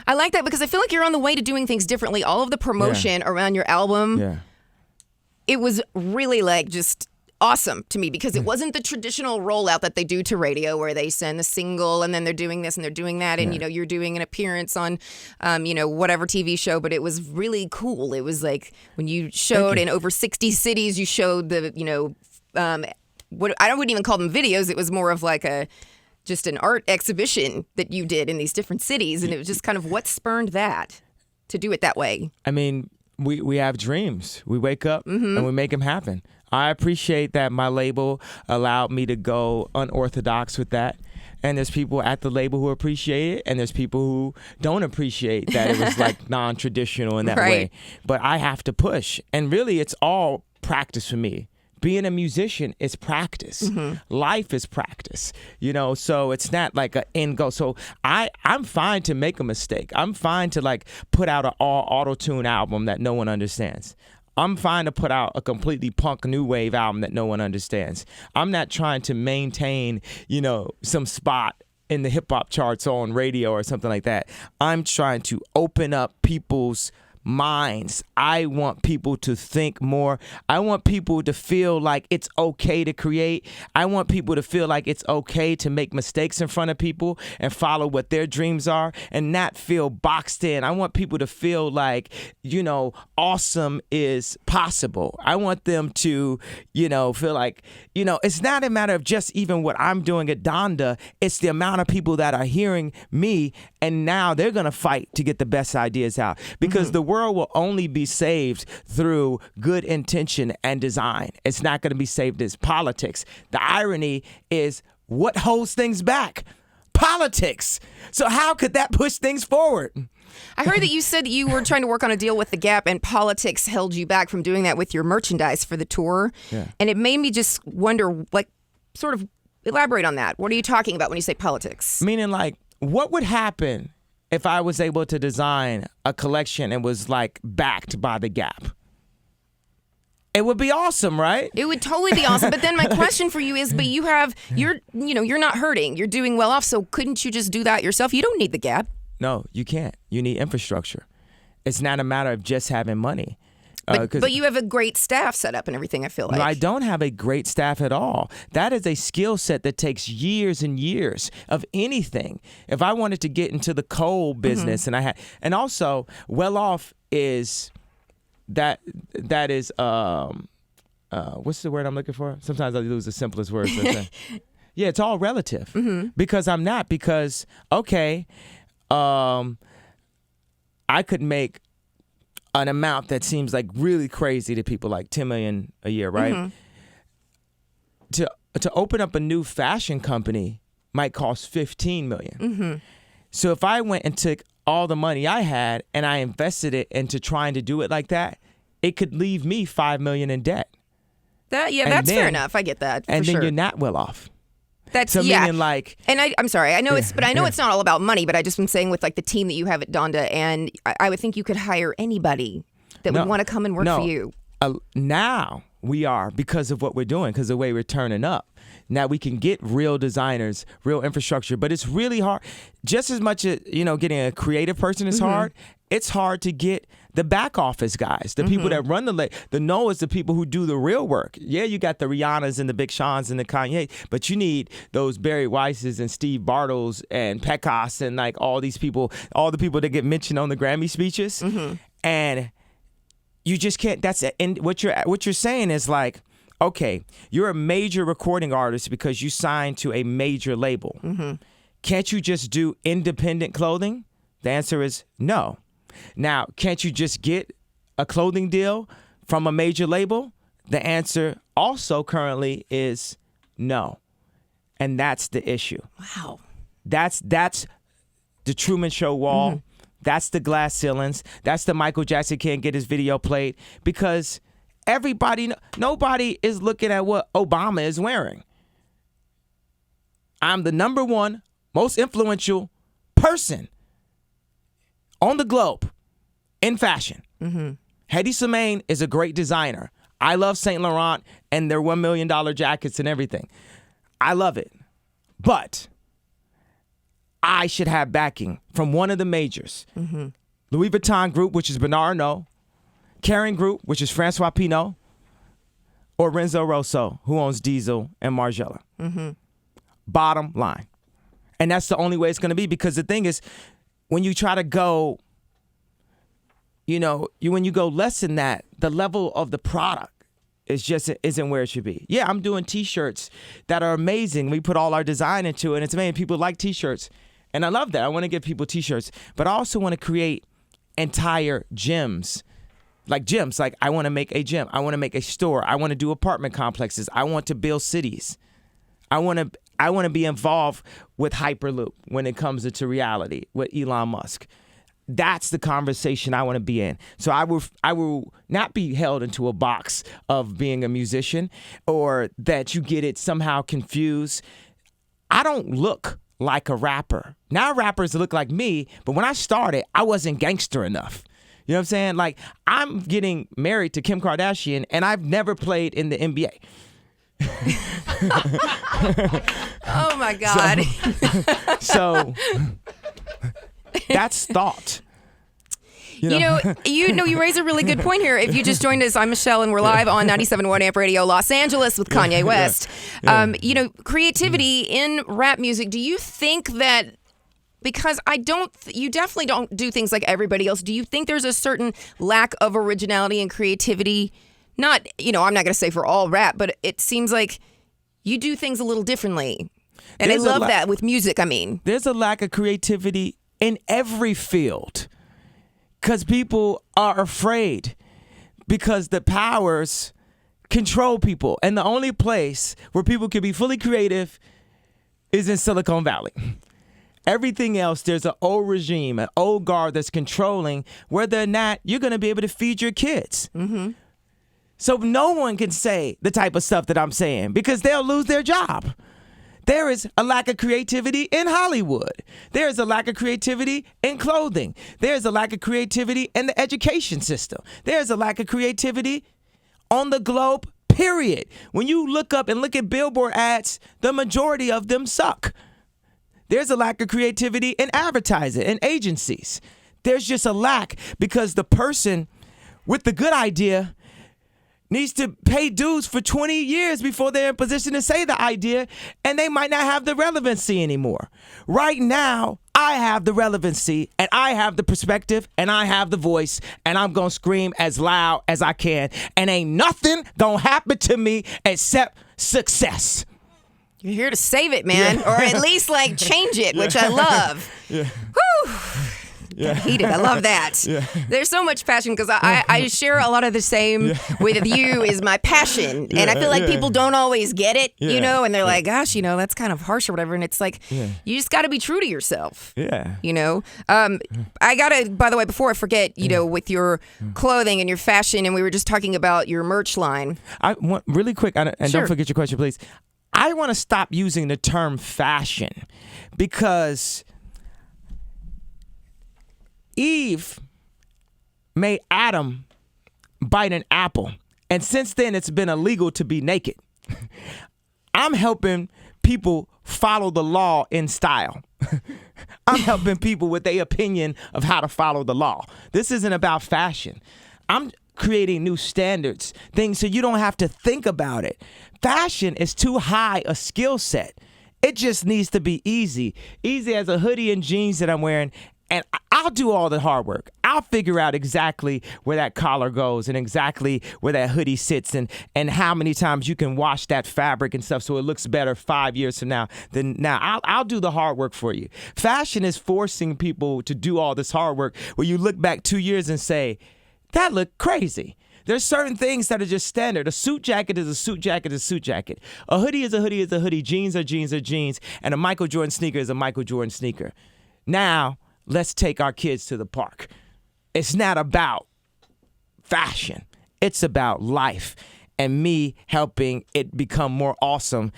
I like that because I feel like you're on the way to doing things differently. All of the promotion around your album, it was really like just awesome to me because it wasn't the traditional rollout that they do to radio where they send a single and then they're doing this and they're doing that and, you're doing an appearance on, whatever TV show, but it was really cool. It was like when you showed in over 60 cities, you showed the, what I wouldn't even call them videos. It was more of like just an art exhibition that you did in these different cities. And it was just kind of what spurned that to do it that way. I mean, we have dreams. We wake up and we make them happen. I appreciate that my label allowed me to go unorthodox with that. And there's people at the label who appreciate it, and there's people who don't appreciate that it was like non-traditional in that way. But I have to push. And really, it's all practice for me. Being a musician is practice. Life is practice, so it's not like an end goal. So I'm fine to make a mistake. I'm fine to like put out an all auto-tune album that no one understands. I'm fine to put out a completely punk new wave album that no one understands. I'm not trying to maintain, some spot in the hip hop charts on radio or something like that. I'm trying to open up people's minds. I want people to think more. I want people to feel like it's okay to create. I want people to feel like it's okay to make mistakes in front of people and follow what their dreams are and not feel boxed in. I want people to feel like, awesome is possible. I want them to, feel like, it's not a matter of just even what I'm doing at Donda. It's the amount of people that are hearing me and now they're going to fight to get the best ideas out because the world will only be saved through good intention and design. It's not going to be saved as politics. The irony is what holds things back? Politics. So how could that push things forward? I heard that you said that you were trying to work on a deal with The Gap and politics held you back from doing that with your merchandise for the tour. Yeah. And it made me just wonder, like, sort of elaborate on that. What are you talking about when you say politics? Meaning, like, what would happen if I was able to design a collection and was like backed by The Gap? It would be awesome, right? It would totally be awesome. But then my question for you is, but you're not hurting. You're doing well off. So couldn't you just do that yourself? You don't need The Gap. No, you can't. You need infrastructure. It's not a matter of just having money. But you have a great staff set up and everything, I feel like. No, I don't have a great staff at all. That is a skill set that takes years and years of anything. If I wanted to get into the coal business and also well off is that is what's the word I'm looking for? Sometimes I lose the simplest words. Yeah, it's all relative because I'm not I could make an amount that seems like really crazy to people, like $10 million a year, right? To open up a new fashion company might cost $15 million. So if I went and took all the money I had and I invested it into trying to do it like that, it could leave me $5 million in debt. That's fair enough. I get that. And then you're not well off. That's meaning like, and I'm sorry. I know it's not all about money. But I just been saying with like the team that you have at Donda, and I would think you could hire anybody that would want to come and work for you. Now we are because of what we're doing, because of the way we're turning up. Now we can get real designers, real infrastructure, but it's really hard. Just as much as getting a creative person is hard. It's hard to get the back office guys, the people that run the Noahs, the people who do the real work. Yeah, you got the Rihannas and the Big Seans and the Kanye, but you need those Barry Weisses and Steve Bartles and Pecos and like all these people, all the people that get mentioned on the Grammy speeches, and you just can't. That's it. And what you're saying is like, okay, you're a major recording artist because you signed to a major label. Can't you just do independent clothing? The answer is no. Now, can't you just get a clothing deal from a major label? The answer also currently is no. And that's the issue. Wow. That's the Truman Show wall. That's the glass ceilings. That's the Michael Jackson can't get his video played because nobody is looking at what Obama is wearing. I'm the number one most influential person on the globe in fashion. Hedi Slimane is a great designer. I love Saint Laurent and their $1 million jackets and everything. I love it. But I should have backing from one of the majors. Mm-hmm. Louis Vuitton Group, which is Bernard Arnault, Kering Group, which is Francois Pinault, or Renzo Rosso, who owns Diesel and Margiela. Mm-hmm. Bottom line. And that's the only way it's going to be, because the thing is, when you try to go, when you go less than that, the level of the product isn't where it should be. Yeah, I'm doing T-shirts that are amazing. We put all our design into it, and it's amazing. People like T-shirts, and I love that. I want to give people T-shirts, but I also want to create entire gyms. Like I want to make a gym. I want to make a store. I want to do apartment complexes. I want to build cities. I want to be involved with Hyperloop when it comes into reality with Elon Musk. That's the conversation I want to be in. So I will not be held into a box of being a musician, or that you get it somehow confused. I don't look like a rapper. Now rappers look like me, but when I started, I wasn't gangster enough. You know what I'm saying? Like, I'm getting married to Kim Kardashian, and I've never played in the NBA. Oh my God. So that's thought. You raise a really good point here. If you just joined us, I'm Michelle, and we're live on 97.1 Amp Radio Los Angeles with Kanye West. Creativity in rap music, do you think that, because you definitely don't do things like everybody else, do you think there's a certain lack of originality and creativity? Not, I'm not going to say for all rap, but it seems like you do things a little differently. And I love that with music, There's a lack of creativity in every field, because people are afraid, because the powers control people. And the only place where people can be fully creative is in Silicon Valley. Everything else, there's an old regime, an old guard that's controlling whether or not you're going to be able to feed your kids. Mm-hmm. So no one can say the type of stuff that I'm saying, because they'll lose their job. There is a lack of creativity in Hollywood. There is a lack of creativity in clothing. There is a lack of creativity in the education system. There is a lack of creativity on the globe, period. When you look up and look at billboard ads, the majority of them suck. There's a lack of creativity in advertising and agencies. There's just a lack, because the person with the good idea needs to pay dues for 20 years before they're in position to say the idea, and they might not have the relevancy anymore. Right now, I have the relevancy, and I have the perspective, and I have the voice, and I'm going to scream as loud as I can, and ain't nothing going to happen to me except success. You're here to save it, man, or at least change it, which I love. Yeah. Whew. Yeah. Heated. I love that. Yeah. There's so much passion, because I share a lot of the same with you is my passion. And I feel like people don't always get it, and they're like, gosh, that's kind of harsh or whatever. And it's like, you just got to be true to yourself. Yeah. I got to, by the way, before I forget, with your clothing and your fashion, and we were just talking about your merch line. I want really quick, and don't forget your question, please. I want to stop using the term fashion, because Eve made Adam bite an apple, and since then it's been illegal to be naked. I'm helping people follow the law in style. I'm helping people with their opinion of how to follow the law. This isn't about fashion. I'm creating new standards, things so you don't have to think about it. Fashion is too high a skill set. It just needs to be easy. Easy as a hoodie and jeans that I'm wearing. And I'll do all the hard work. I'll figure out exactly where that collar goes, and exactly where that hoodie sits, and how many times you can wash that fabric and stuff so it looks better 5 years from now than now. I'll do the hard work for you. Fashion is forcing people to do all this hard work where you look back 2 years and say, that looked crazy. There's certain things that are just standard. A suit jacket is a suit jacket is a suit jacket. A hoodie is a hoodie is a hoodie. Jeans are jeans are jeans. And a Michael Jordan sneaker is a Michael Jordan sneaker. Now, let's take our kids to the park. It's not about fashion. It's about life and me helping it become more awesome.